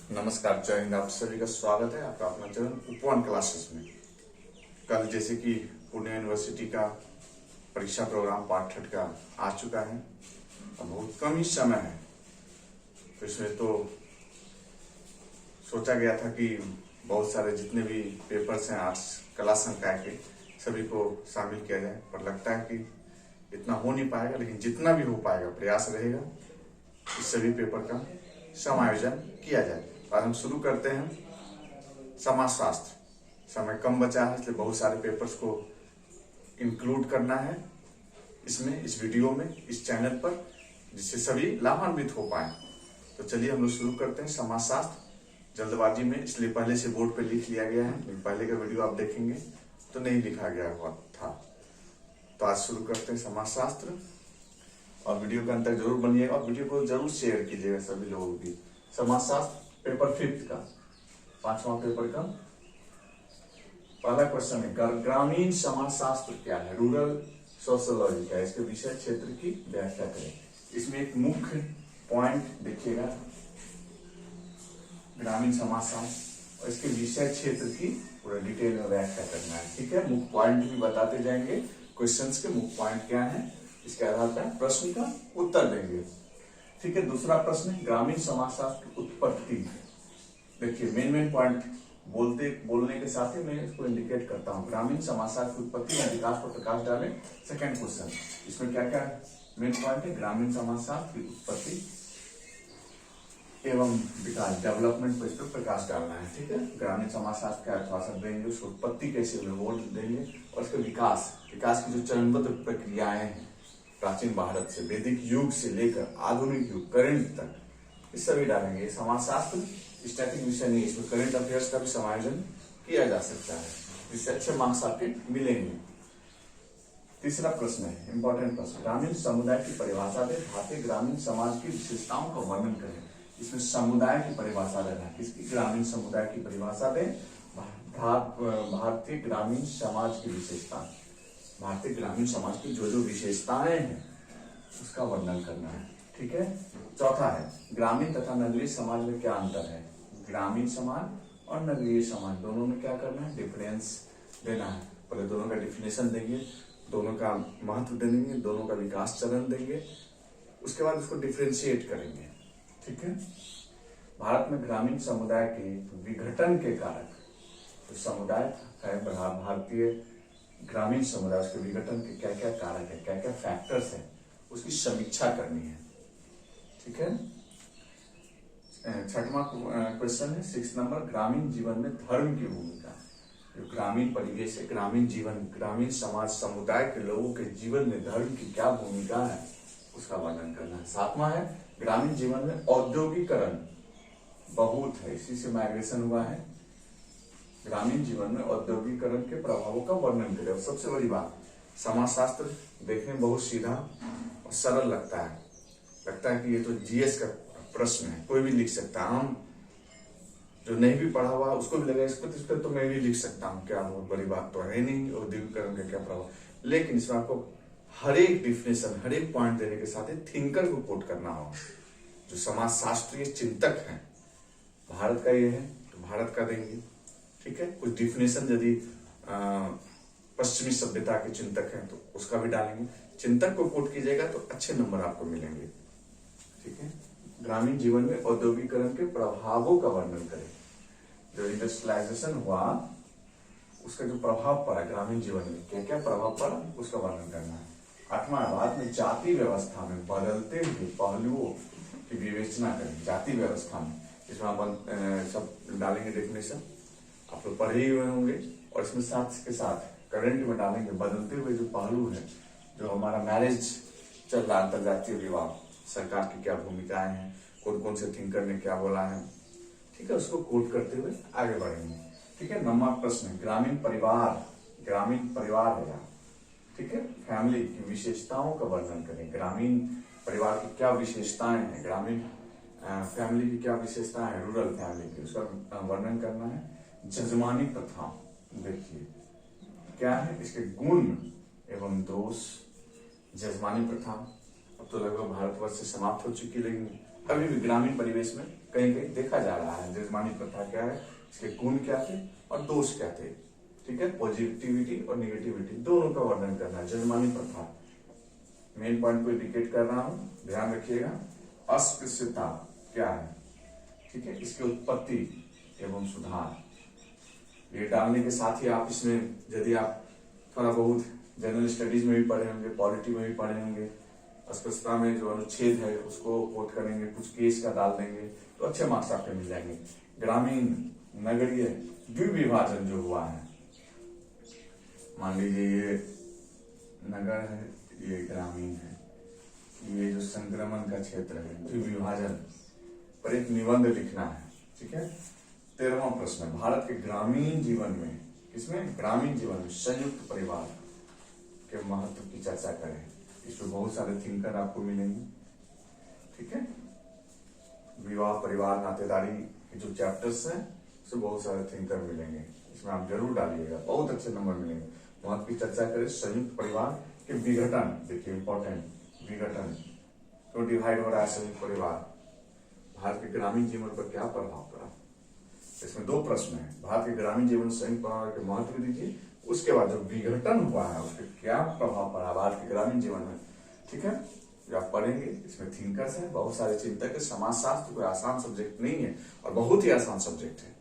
नमस्कार, जय हिंद। आप सभी का स्वागत है आपका अपना चैनल उपवन क्लासेस में। कल जैसे कि पुणे यूनिवर्सिटी का परीक्षा प्रोग्राम पार्ट 3 का आ चुका है और बहुत कम ही समय है, तो इसमें तो सोचा गया था कि बहुत सारे जितने भी पेपर्स हैं आर्ट्स कला संकाय के सभी को शामिल किया जाए, पर लगता है कि इतना हो नहीं पाएगा, लेकिन जितना भी हो पाएगा प्रयास रहेगा इस सभी पेपर का समायोजन किया जाए। और हम शुरू करते हैं समाजशास्त्र। समय कम बचा है इसलिए बहुत सारे पेपर्स को इंक्लूड करना है इसमें, इस वीडियो में, इस चैनल पर, जिससे सभी लाभान्वित हो पाए। तो चलिए हम लोग शुरू करते हैं समाजशास्त्र। जल्दबाजी में इसलिए पहले से बोर्ड पे लिख लिया गया है, लेकिन पहले का वीडियो आप देखेंगे तो नहीं लिखा गया हुआ था। तो आज शुरू करते हैं समाजशास्त्र, और वीडियो के अंत तक जरूर बनिएगा और वीडियो को जरूर शेयर कीजिएगा सभी लोगों की। समाजशास्त्र पेपर 5 का 5वां पेपर का पहला क्वेश्चन है, ग्रामीण समाजशास्त्र क्या है? रूरल सोशियोलॉजी क्या है? इसके विषय क्षेत्र की व्याख्या करें। इसमें एक मुख्य पॉइंट देखिएगा, ग्रामीण समाजशास्त्र, और इसके विषय क्षेत्र की पूरा डिटेल में व्याख्या करना है। ठीक है, मुख्य पॉइंट भी बताते जाएंगे, क्वेश्चंस के मुख्य पॉइंट क्या है, इसके आधार पर प्रश्न का उत्तर देंगे। ठीक है, दूसरा प्रश्न है, ग्रामीण समाजशास्त्र की उत्पत्ति। देखिए मेन पॉइंट बोलने के साथ ही मैं इसको इंडिकेट करता हूँ। ग्रामीण समाजशास्त्र की उत्पत्ति या विकास पर प्रकाश डालें, सेकंड क्वेश्चन। इसमें क्या क्या मेन पॉइंट है? ग्रामीण समाजशास्त्र की उत्पत्ति एवं विकास, डेवलपमेंट पर इस पर प्रकाश डालना है। ठीक है, ग्रामीण समाजशास्त्र क्या थोड़ा सा देंगे, उसकी उत्पत्ति कैसे हुई वो देंगे, और उसके विकास की जो चरणबद्ध प्रक्रियाएं हैं प्राचीन भारत से, वैदिक युग से लेकर आधुनिक युग करंट तक, इस सभी डालेंगे। समाजशास्त्र स्टैटिक विषय नहीं, इसमें करंट अफेयर्स का भी समायोजन किया जा सकता है, जिससे अच्छे मार्क्स आपके मिलेंगे। तीसरा प्रश्न है इंपॉर्टेंट प्रश्न, ग्रामीण समुदाय की परिभाषा दे, भारतीय ग्रामीण समाज की विशेषताओं का वर्णन करें। इसमें समुदाय की परिभाषा देना है, किसकी? ग्रामीण समुदाय की परिभाषा दे, भारतीय ग्रामीण समाज की विशेषता, भारतीय ग्रामीण समाज की जो जो विशेषताएं हैं उसका वर्णन करना है। ठीक है, चौथा है, ग्रामीण तथा नगरीय समाज में क्या अंतर है? ग्रामीण समाज और नगरीय समाज दोनों में क्या करना है? डिफरेंस देना है। पहले दोनों का डिफिनेशन देंगे, दोनों का महत्व देंगे, दोनों का विकास चरण देंगे, उसके बाद उसको डिफ्रेंशिएट करेंगे। ठीक है, भारत में ग्रामीण समुदाय के विघटन के कारक, तो समुदाय है भारतीय ग्रामीण समुदाय, उसके विघटन के क्या क्या कारक है, क्या क्या फैक्टर्स है, उसकी समीक्षा करनी है। ठीक है, छठवां क्वेश्चन है 6 नंबर, ग्रामीण जीवन में धर्म की भूमिका। जो ग्रामीण परिवेश है, ग्रामीण जीवन, ग्रामीण समाज समुदाय के लोगों के जीवन में धर्म की क्या भूमिका है उसका वर्णन करना है। 7वां है, ग्रामीण जीवन में औद्योगिकरण बहुत है, इसी से माइग्रेशन हुआ है। ग्रामीण जीवन में औद्योगिकरण के प्रभावों का वर्णन करें। और सबसे बड़ी बात, समाजशास्त्र देखने में बहुत सीधा और सरल लगता है कि ये तो जीएस का प्रश्न है, कोई भी लिख सकता है। हम जो नहीं भी पढ़ा हुआ उसको भी लगा इस पर तो मैं भी लिख सकता हूँ, क्या बहुत बड़ी बात तो है नहीं, औद्योगिकरण का क्या प्रभाव। लेकिन इसमें आपको हर एक डिफिनेशन, हर एक पॉइंट देने के साथ ही थिंकर को कोट करना होगा, जो समाजशास्त्रीय चिंतक है। भारत का ये है तो भारत का देंगे। ठीक है, कुछ डिफिनेशन यदि पश्चिमी सभ्यता के चिंतक हैं तो उसका भी डालेंगे। चिंतक को कोट कीजिएगा तो अच्छे नंबर आपको मिलेंगे। ठीक है, ग्रामीण जीवन में औद्योगिकरण के प्रभावों का वर्णन करें। जो इंडस्ट्रियलाइजेशन हुआ उसका जो प्रभाव पड़ा ग्रामीण जीवन में, क्या क्या प्रभाव पड़ा उसका वर्णन करना है। 8वां, भारत में जाति व्यवस्था में बदलते हुए पहलुओं की विवेचना करें। जाति व्यवस्था में इसमें आप सब डालेंगे डिफिनेशन, आप लोग पढ़े ही हुए होंगे, और इसमें साथ के साथ करंट में डालेंगे बदलते हुए जो पहलू है, जो हमारा मैरिज चल रहा, अंतरजातीय विवाह, सरकार की क्या भूमिकाएं हैं, कौन कौन से थिंकर ने क्या बोला है। ठीक है, उसको कोट करते हुए आगे बढ़ेंगे। ठीक है, 9वां प्रश्न, ग्रामीण परिवार है यहाँ। ठीक है, फैमिली की विशेषताओं का वर्णन करें। ग्रामीण परिवार की क्या विशेषताएं हैं, ग्रामीण फैमिली की क्या विशेषताएं हैं, रूरल फैमिली की, उसका वर्णन करना है। जजमानी प्रथा, देखिए क्या है इसके गुण एवं दोष। जजमानी प्रथा अब तो लगभग भारतवर्ष से समाप्त हो चुकी, लेकिन अभी भी ग्रामीण परिवेश में कहीं कहीं देखा जा रहा है। जजमानी प्रथा क्या है, इसके गुण क्या थे और दोष क्या थे, ठीक है, पॉजिटिविटी और निगेटिविटी दोनों का वर्णन करना है। जजमानी प्रथा, मेन पॉइंट को इंडिकेट कर रहा हूं, ध्यान रखिएगा। अस्पृश्यता क्या है, ठीक है, इसकी उत्पत्ति एवं सुधार। ये डालने के साथ ही आप इसमें, यदि आप थोड़ा बहुत जनरल स्टडीज में भी पढ़े होंगे, पॉलिटी में भी पढ़े होंगे, अस्पृश्यता में जो अनुच्छेद है उसको कोट करेंगे, कुछ केस का डाल देंगे तो अच्छे मार्क्स आपके मिल जाएंगे। ग्रामीण नगरीय द्विविभाजन जो हुआ है, मान लीजिए ये नगर है, ये ग्रामीण है, ये जो संक्रमण का क्षेत्र है, द्विविभाजन पर एक निबंध लिखना है, ठीक है। 13वां प्रश्न, भारत के ग्रामीण जीवन में, किसमें, ग्रामीण जीवन में संयुक्त परिवार के महत्व की चर्चा करें। इसमें बहुत सारे थिंकर आपको मिलेंगे, ठीक है। विवाह, परिवार, नातेदारी के जो चैप्टर्स हैं उसमें बहुत सारे थिंकर मिलेंगे, इसमें आप जरूर डालिएगा, बहुत अच्छे नंबर मिलेंगे। महत्व की चर्चा करें, संयुक्त परिवार के विघटन, देखिए इंपॉर्टेंट, विघटन तो डिवाइड हो रहा है संयुक्त परिवार, भारत के ग्रामीण जीवन पर क्या प्रभाव पड़ा। इसमें 2 प्रश्न है, भारत के ग्रामीण जीवन संयुक्त परिवार के महत्व दीजिए, उसके बाद जो विघटन हुआ है उसके क्या प्रभाव पड़ा भारत के ग्रामीण जीवन में, ठीक है। जो आप पढ़ेंगे, इसमें थिंकर्स है, बहुत सारे चिंतक है। समाजशास्त्र कोई आसान सब्जेक्ट नहीं है और बहुत ही आसान सब्जेक्ट है,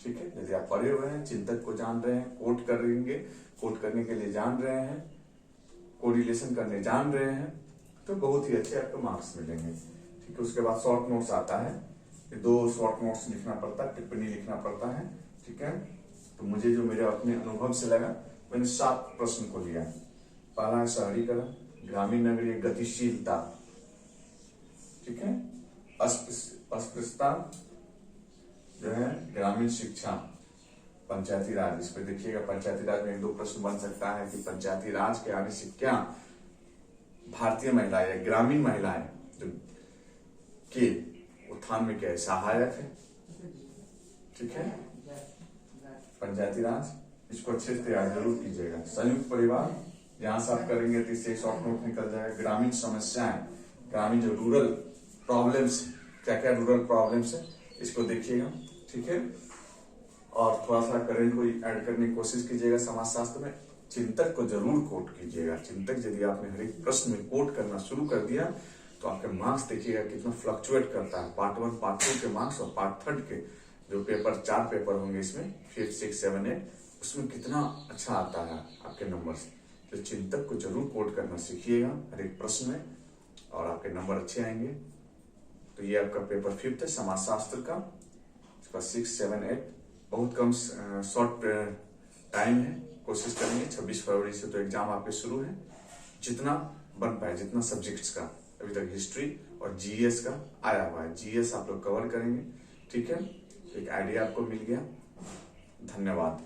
ठीक है। यदि आप पढ़े हुए हैं, चिंतक को जान रहे हैं, कोट करेंगे, कोट करने के लिए जान रहे हैं, कोरिलेशन करने जान रहे हैं, तो बहुत ही अच्छे आपको मार्क्स मिलेंगे, ठीक है। उसके बाद शॉर्ट नोट्स आता है, 2 शॉर्ट नोट्स लिखना पड़ता है, टिप्पणी लिखना पड़ता है, ठीक है। तो मुझे जो मेरे अपने अनुभव से लगा, मैंने 7 प्रश्न को लिया। पहला है शहरीकरण, ग्रामीण नगरीय गतिशीलता, ठीक है, अस्पृश्यता जो है, ग्रामीण शिक्षा, पंचायती राज। इस पे देखिएगा, पंचायती राज में 1-2 प्रश्न बन सकता है कि पंचायती राज के आने से क्या भारतीय महिलाएं या ग्रामीण महिलाएं जो के उत्थान में क्या सहायक है, ठीक है। पंचायती राज, इसको अच्छे से तैयार जरूर कीजिएगा। संयुक्त परिवार, यहां से आप करेंगे तो इससे शॉर्ट नोट निकल जाएगा। ग्रामीण समस्याएं, ग्रामीण जो रूरल प्रॉब्लम्स, क्या क्या रूरल प्रॉब्लम्स है, इसको देखिएगा, ठीक है। और थोड़ा सा करेंट को ऐड करने की कोशिश कीजिएगा। समाजशास्त्र में चिंतक को जरूर कोट कीजिएगा। चिंतक यदि आपने हर एक प्रश्न में कोट करना शुरू कर दिया तो आपके मार्क्स देखिएगा कितना फ्लक्चुएट करता है। पार्ट 1, पार्ट 2 के मार्क्स और पार्ट 3 के जो पेपर, 4 पेपर होंगे इसमें, 5, 6, 7, 8, उसमें कितना अच्छा आता है आपके नंबर। तो चिंतक को जरूर कोट करना सीखिएगा हर एक प्रश्न में और आपके नंबर अच्छे आएंगे। तो ये आपका पेपर 5 है समाजशास्त्र का, इसका 6, 7, 8 बहुत कम शॉर्ट टाइम है। कोशिश करेंगे 26 फरवरी से तो एग्जाम आपके शुरू है, जितना बन पाए, जितना सब्जेक्ट्स का अभी तक हिस्ट्री और जीएस का आया हुआ है, जीएस आप लोग कवर करेंगे, ठीक है। एक आइडिया आपको मिल गया, धन्यवाद।